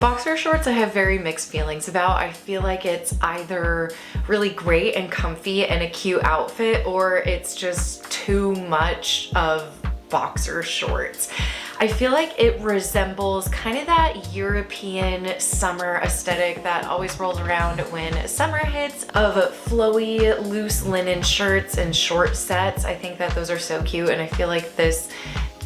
Boxer shorts I have very mixed feelings about. I feel like it's either really great and comfy and a cute outfit, or it's just too much of boxer shorts. I feel like it resembles kind of that European summer aesthetic that always rolls around when summer hits, of flowy, loose linen shirts and short sets. I think that those are so cute, and I feel like this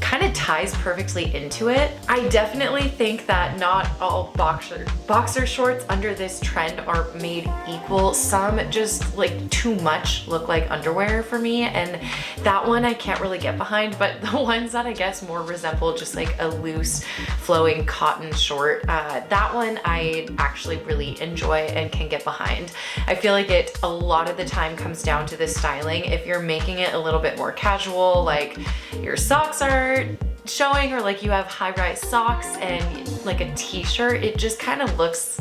kind of ties perfectly into it. I definitely think that not all boxer shorts under this trend are made equal. Some just like too much look like underwear for me, and that one I can't really get behind, but the ones that I guess more resemble just like a loose flowing cotton short, that one I actually really enjoy and can get behind. I feel like it a lot of the time comes down to the styling. If you're making it a little bit more casual, like your socks are showing, or like you have high-rise socks and like a t-shirt, it just kind of looks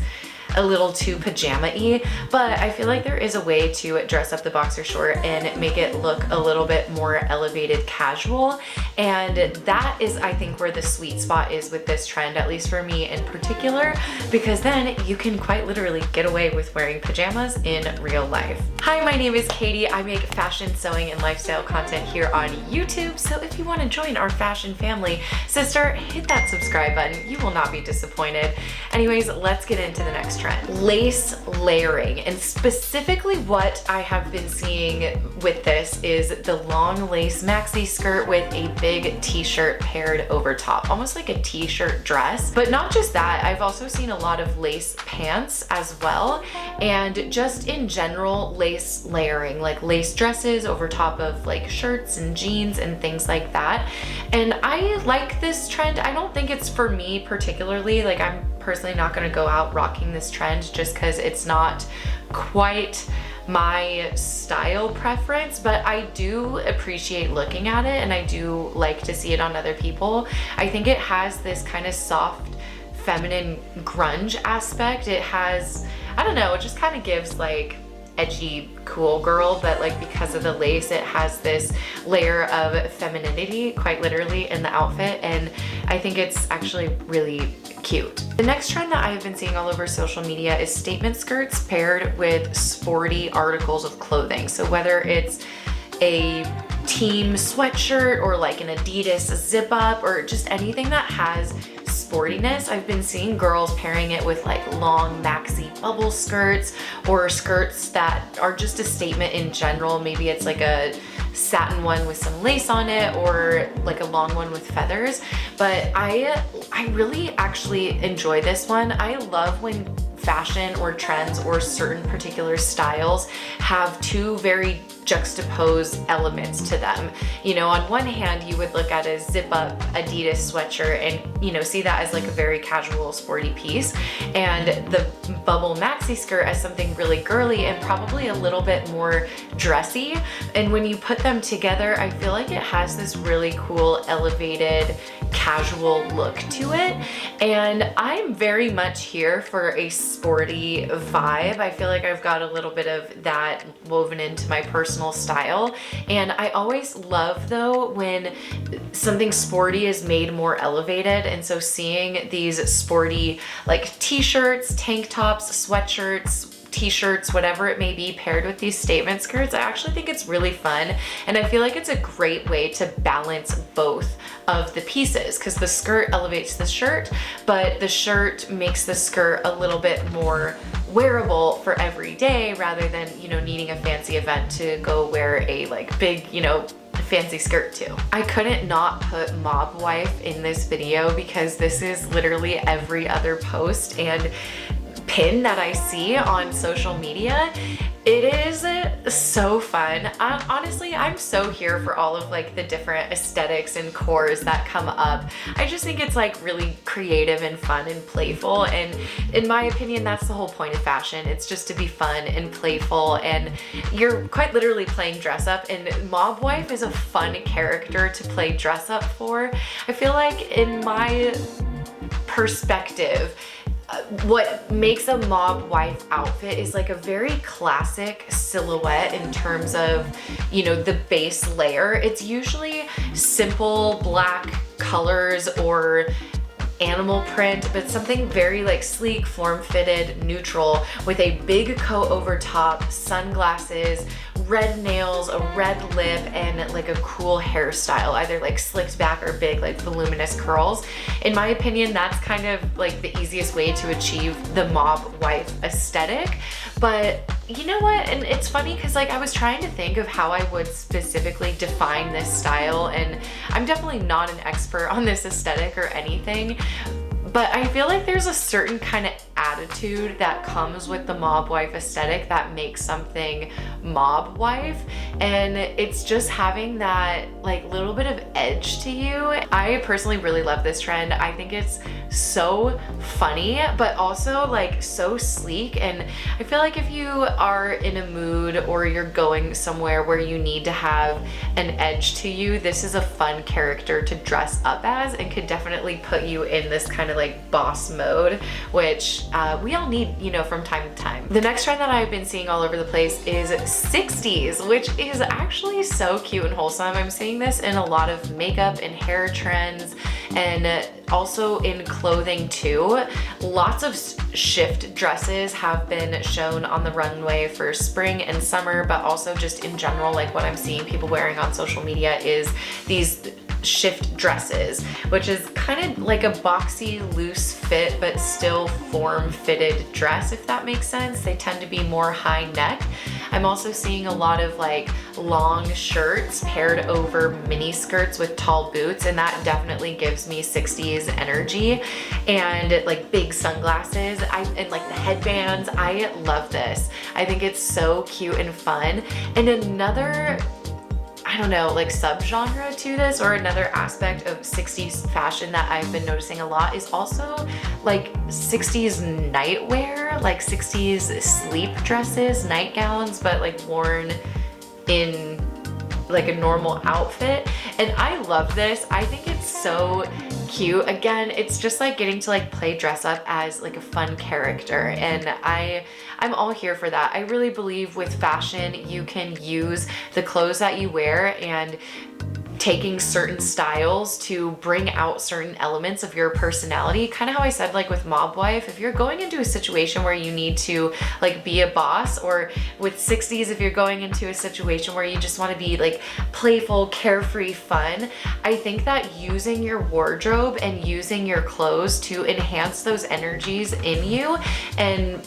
a little too pajama-y. But I feel like there is a way to dress up the boxer short and make it look a little bit more elevated casual, and that is, I think, where the sweet spot is with this trend, at least for me in particular, because then you can quite literally get away with wearing pajamas in real life. Hi, my name is Katie. I make fashion, sewing, and lifestyle content here on YouTube, so if you want to join our fashion family, sister, hit that subscribe button. You will not be disappointed. Anyways, let's get into the next trend. Lace layering, and specifically what I have been seeing with this is the long lace maxi skirt with a big t-shirt paired over top, almost like a t-shirt dress. But not just that, I've also seen a lot of lace pants as well, and just in general lace layering, like lace dresses over top of like shirts and jeans and things like that. And I like this trend. I don't think it's for me particularly. Like, I'm personally not going to go out rocking this trend just because it's not quite my style preference, but I do appreciate looking at it, and I do like to see it on other people. I think it has this kind of soft feminine grunge aspect. It has, I don't know, it just kind of gives like edgy cool girl, but like because of the lace it has this layer of femininity quite literally in the outfit, and I think it's actually really cute. The next trend that I've been seeing all over social media is statement skirts paired with sporty articles of clothing. So whether it's a team sweatshirt or like an Adidas zip up or just anything that has sportiness, I've been seeing girls pairing it with like long maxi bubble skirts or skirts that are just a statement in general. Maybe it's like a satin one with some lace on it, or like a long one with feathers. But I really actually enjoy this one. I love when fashion or trends or certain particular styles have two very juxtaposed elements to them. You know, on one hand, you would look at a zip up Adidas sweatshirt and, you know, see that as like a very casual sporty piece, and the bubble maxi skirt as something really girly and probably a little bit more dressy. And when you put them together, I feel like it has this really cool elevated casual look to it, and I'm very much here for a sporty vibe. I feel like I've got a little bit of that woven into my personal style, and I always love though when something sporty is made more elevated. And so seeing these sporty like t-shirts, tank tops, sweatshirts, t-shirts, whatever it may be, paired with these statement skirts, I actually think it's really fun, and I feel like it's a great way to balance both of the pieces, because the skirt elevates the shirt, but the shirt makes the skirt a little bit more wearable for every day rather than, you know, needing a fancy event to go wear a like big, you know, fancy skirt too. I couldn't not put mob wife in this video because this is literally every other post and pin that I see on social media. It is so fun. Honestly, I'm so here for all of like the different aesthetics and cores that come up. I just think it's like really creative and fun and playful, and in my opinion, that's the whole point of fashion. It's just to be fun and playful, and you're quite literally playing dress up, and Mob Wife is a fun character to play dress up for. I feel like in my perspective, what makes a mob wife outfit is like a very classic silhouette in terms of, you know, the base layer. It's usually simple black colors or animal print, but something very like sleek, form-fitted, neutral, with a big coat over top, sunglasses, red nails, a red lip, and like a cool hairstyle, either like slicked back or big like voluminous curls. In my opinion, that's kind of like the easiest way to achieve the mob wife aesthetic. But you know what, and it's funny because like I was trying to think of how I would specifically define this style, and I'm definitely not an expert on this aesthetic or anything, but I feel like there's a certain kind of attitude that comes with the mob wife aesthetic that makes something mob wife, and it's just having that like little bit of edge to you. I personally really love this trend. I think it's so funny, but also like so sleek, and I feel like if you are in a mood or you're going somewhere where you need to have an edge to you, this is a fun character to dress up as and could definitely put you in this kind of like boss mode, which we all need, you know, from time to time. The next trend that I've been seeing all over the place is 60s, which is actually so cute and wholesome. I'm seeing this in a lot of makeup and hair trends, and also in clothing too. Lots of shift dresses have been shown on the runway for spring and summer, but also just in general, like what I'm seeing people wearing on social media is these shift dresses, which is kind of like a boxy, loose fit, but still form-fitted dress, if that makes sense. They tend to be more high neck. I'm also seeing a lot of like long shirts paired over mini skirts with tall boots, and that definitely gives me 60s energy. And like big sunglasses, and like the headbands. I love this. I think it's so cute and fun. And another, I don't know, like subgenre to this, or another aspect of 60s fashion that I've been noticing a lot, is also like 60s nightwear, like 60s sleep dresses, nightgowns, but like worn in like a normal outfit. And I love this. I think it's so cute. Again, it's just like getting to like play dress up as like a fun character, and I'm all here for that. I really believe with fashion you can use the clothes that you wear and taking certain styles to bring out certain elements of your personality. Kind of how I said like with mob wife, if you're going into a situation where you need to like be a boss, or with 60s if you're going into a situation where you just want to be like playful, carefree, fun, I think that using your wardrobe and using your clothes to enhance those energies in you and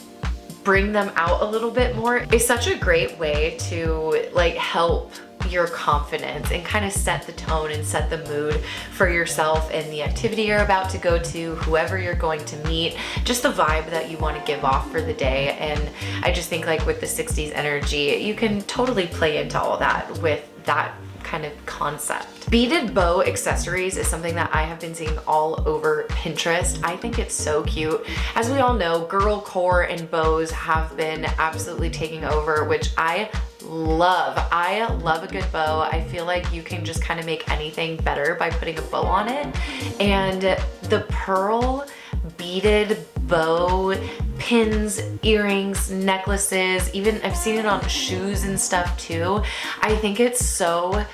bring them out a little bit more is such a great way to like help your confidence and kind of set the tone and set the mood for yourself and the activity you're about to go to, whoever you're going to meet, just the vibe that you want to give off for the day. And I just think like with the 60s energy, you can totally play into all that with that kind of concept. Beaded bow accessories is something that I have been seeing all over Pinterest. I think it's so cute. As we all know, girl core and bows have been absolutely taking over, which I love. I love a good bow. I feel like you can just kind of make anything better by putting a bow on it. And the pearl beaded bow, pins, earrings, necklaces, even I've seen it on shoes and stuff too. I think it's so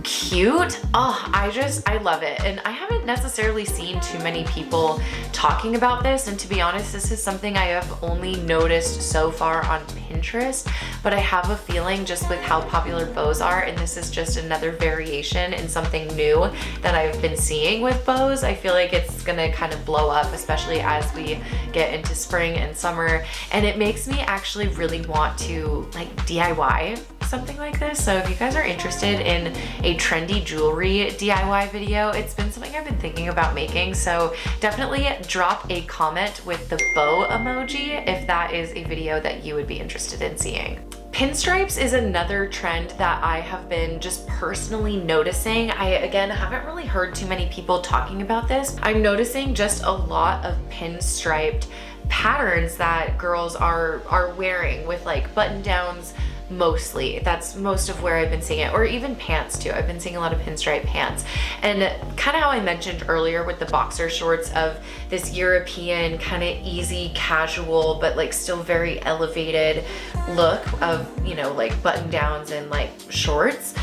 cute. Oh, I love it. And I haven't necessarily seen too many people talking about this, and to be honest, this is something I have only noticed so far on Pinterest, but I have a feeling just with how popular bows are, and this is just another variation and something new that I've been seeing with bows, I feel like it's gonna kind of blow up, especially as we get into spring and summer, and it makes me actually really want to like DIY something like this. So if you guys are interested in a trendy jewelry DIY video, it's been something I've been thinking about making. So definitely drop a comment with the bow emoji if that is a video that you would be interested in seeing. Pinstripes is another trend that I have been just personally noticing. I, again, haven't really heard too many people talking about this. I'm noticing just a lot of pinstriped patterns that girls are wearing with like button downs, mostly. That's most of where I've been seeing it, or even pants too. I've been seeing a lot of pinstripe pants, and kind of how I mentioned earlier with the boxer shorts of this European kind of easy casual but like still very elevated look of, you know, like button downs and like shorts.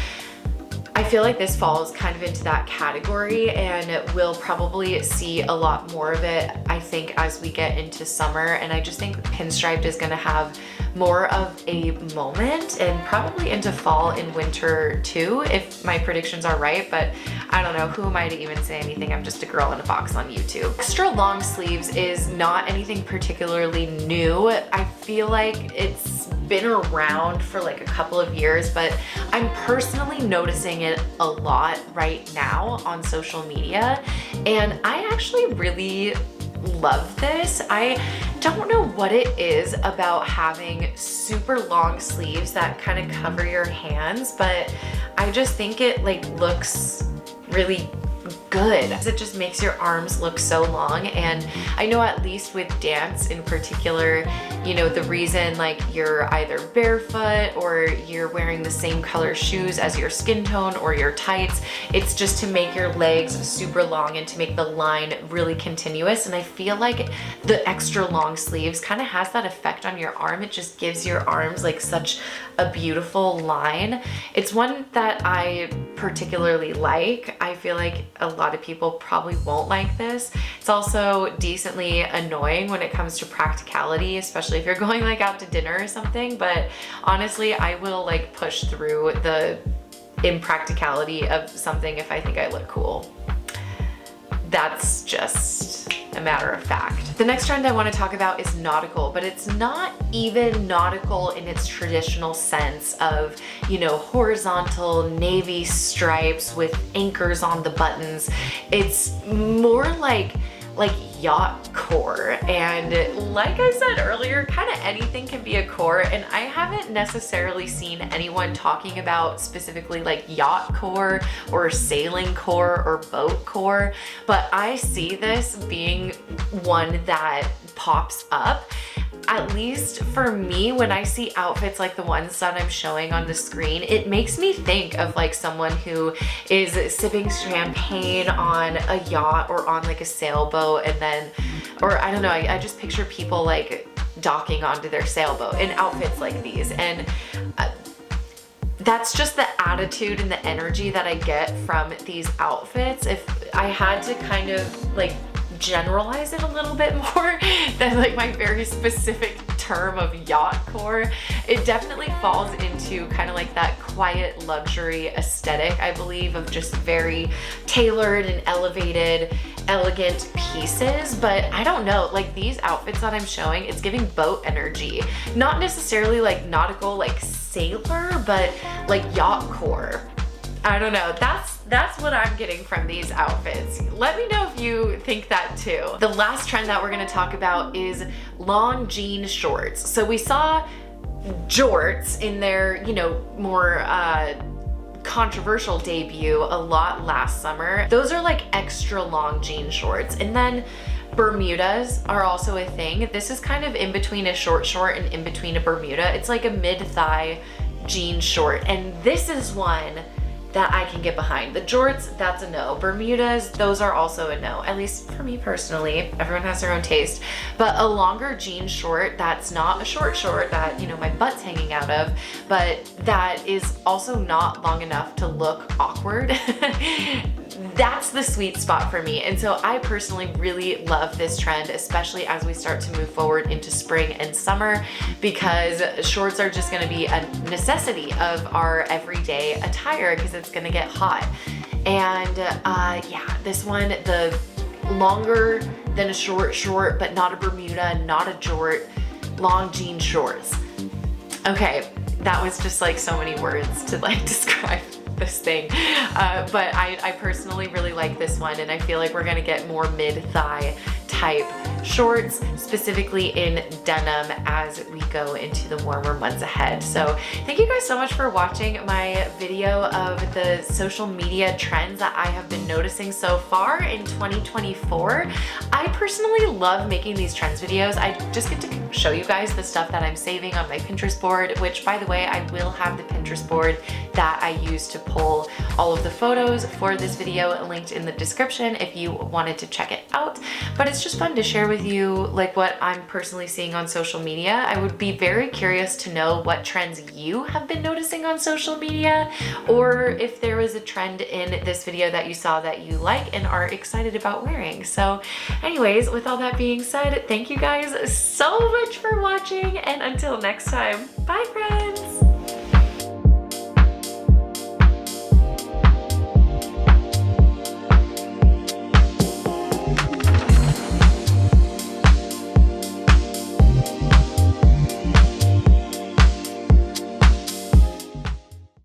I feel like this falls kind of into that category, and we'll probably see a lot more of it, I think, as we get into summer. And I just think Pinstriped is gonna have more of a moment, and probably into fall and winter too, if my predictions are right. But I don't know, who am I to even say anything? I'm just a girl in a box on YouTube. Extra long sleeves is not anything particularly new. I feel like it's been around for like a couple of years, but I'm personally noticing it a lot right now on social media, and I actually really love this. I don't know what it is about having super long sleeves that kind of cover your hands, but I just think it like looks really good. It just makes your arms look so long. And I know, at least with dance in particular, you know, the reason like you're either barefoot or you're wearing the same color shoes as your skin tone or your tights, it's just to make your legs super long and to make the line really continuous. And I feel like the extra long sleeves kind of has that effect on your arm. It just gives your arms like such a beautiful line. It's one that I particularly like. I feel like a lot of people probably won't like this. It's also decently annoying when it comes to practicality, especially if you're going like out to dinner or something. But honestly, I will like push through the impracticality of something if I think I look cool. That's just a matter of fact. The next trend I want to talk about is nautical, but it's not even nautical in its traditional sense of, you know, horizontal navy stripes with anchors on the buttons. It's more like yacht core, and like I said earlier, kind of anything can be a core, and I haven't necessarily seen anyone talking about specifically like yacht core or sailing core or boat core, but I see this being one that pops up. At least for me, when I see outfits like the ones that I'm showing on the screen, it makes me think of like someone who is sipping champagne on a yacht or on like a sailboat, and then, or I don't know, I just picture people like docking onto their sailboat in outfits like these. And that's just the attitude and the energy that I get from these outfits. If I had to kind of like generalize it a little bit more than like my very specific term of yacht core, it definitely falls into kind of like that quiet luxury aesthetic, I believe, of just very tailored and elevated, elegant pieces. But I don't know, like these outfits that I'm showing, it's giving boat energy. Not necessarily like nautical, like sailor, but like yacht core. I don't know, that's what I'm getting from these outfits. Let me know if you think that too. The last trend that we're gonna talk about is long jean shorts. So we saw jorts in their, you know, more controversial debut a lot last summer. Those are like extra long jean shorts. And then Bermudas are also a thing. This is kind of in between a short short and in between a Bermuda. It's like a mid-thigh jean short, and this is one that I can get behind. The jorts, that's a no. Bermudas, those are also a no, at least for me personally. Everyone has their own taste. But a longer jean short that's not a short short that, you know, my butt's hanging out of, but that is also not long enough to look awkward. That's the sweet spot for me. And so I personally really love this trend, especially as we start to move forward into spring and summer, because shorts are just gonna be a necessity of our everyday attire because it's gonna get hot. And yeah, this one, the longer than a short short, but not a Bermuda, not a jort, long jean shorts. Okay, that was just like so many words to like describe this thing, but I personally really like this one, and I feel like we're gonna get more mid-thigh type shorts, specifically in denim, as we go into the warmer months ahead. So thank you guys so much for watching my video of the social media trends that I have been noticing so far in 2024. I personally love making these trends videos. I just get to show you guys the stuff that I'm saving on my Pinterest board, which, by the way, I will have the Pinterest board that I use to pull all of the photos for this video linked in the description if you wanted to check it out. But it's just fun to share with with you like what I'm personally seeing on social media. I would be very curious to know what trends you have been noticing on social media, or if there was a trend in this video that you saw that you like and are excited about wearing. So anyways, with all that being said, thank you guys so much for watching, and until next time, bye friends!